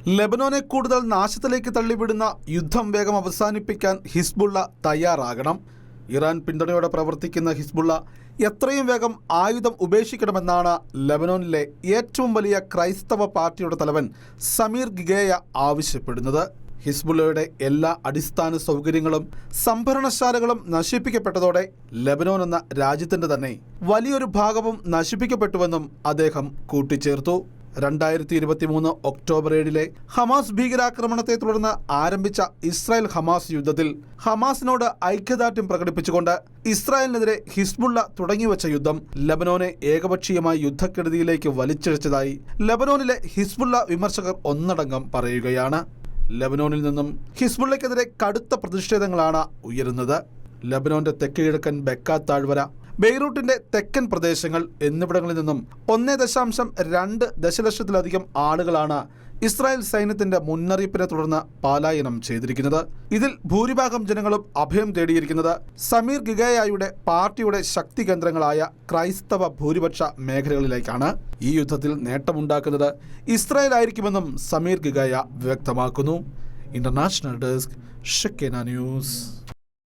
ലെബനോനെ കൂടുതൽ നാശത്തിലേക്ക് തള്ളിവിടുന്ന യുദ്ധം വേഗം അവസാനിപ്പിക്കാൻ ഹിസ്ബുള്ള തയ്യാറാകണം. ഇറാൻ പിന്തുണയോടെ പ്രവർത്തിക്കുന്ന ഹിസ്ബുള്ള എത്രയും വേഗം ആയുധം ഉപേക്ഷിക്കണമെന്നാണ് ലെബനോനിലെ ഏറ്റവും വലിയ ക്രൈസ്തവ പാർട്ടിയുടെ തലവൻ സമീർ ഗിഗേയ ആവശ്യപ്പെടുന്നത്. ഹിസ്ബുള്ളയുടെ എല്ലാ അടിസ്ഥാന സൗകര്യങ്ങളും സംഭരണശാലകളും നശിപ്പിക്കപ്പെട്ടതോടെ ലെബനോൻ എന്ന രാജ്യത്തിൻ്റെ തന്നെ വലിയൊരു ഭാഗവും നശിപ്പിക്കപ്പെട്ടുവെന്നും അദ്ദേഹം കൂട്ടിച്ചേർത്തു. 2023 ഒക്ടോബർ 7 ഹമാസ് ഭീകരാക്രമണത്തെ തുടർന്ന് ആരംഭിച്ച ഇസ്രായേൽ ഹമാസ് യുദ്ധത്തിൽ ഹമാസിനോട് ഐക്യദാർഢ്യം പ്രകടിപ്പിച്ചുകൊണ്ട് ഇസ്രായേലിനെതിരെ ഹിസ്ബുള്ള തുടങ്ങിവെച്ച യുദ്ധം ലെബനോനെ ഏകപക്ഷീയമായി യുദ്ധക്കെടുതിയിലേക്ക് വലിച്ചിഴച്ചതായി ലെബനോനിലെ ഹിസ്ബുള്ള വിമർശകർ ഒന്നടങ്കം പറയുകയാണ്. ലെബനോനിൽ നിന്നും ഹിസ്ബുള്ളയ്ക്കെതിരെ കടുത്ത പ്രതിഷേധങ്ങളാണ് ഉയരുന്നത്. ലെബനോന്റെ തെക്ക് കിഴക്കൻ ബെക്ക താഴ്വര, ബെയ്റൂട്ടിന്റെ തെക്കൻ പ്രദേശങ്ങൾ എന്നിവിടങ്ങളിൽ നിന്നും 1.2 ദശലക്ഷത്തിലധികം ആളുകളാണ് ഇസ്രായേൽ സൈന്യത്തിന്റെ മുന്നറിയിപ്പിനെ തുടർന്ന് പലായനം ചെയ്തിരിക്കുന്നത്. ഇതിൽ ഭൂരിഭാഗം ജനങ്ങളും അഭയം തേടിയിരിക്കുന്നത് സമീർ ഗിഗേയയുടെ പാർട്ടിയുടെ ശക്തി കേന്ദ്രങ്ങളായ ക്രൈസ്തവ ഭൂരിപക്ഷ മേഖലകളിലേക്കാണ്. ഈ യുദ്ധത്തിൽ നേട്ടമുണ്ടാക്കുന്നത് ഇസ്രായേൽ ആയിരിക്കുമെന്നും സമീർ ഗിഗേയ വ്യക്തമാക്കുന്നു. ഇന്റർനാഷണൽ ഡെസ്ക്, ഷെക്കേന ന്യൂസ്.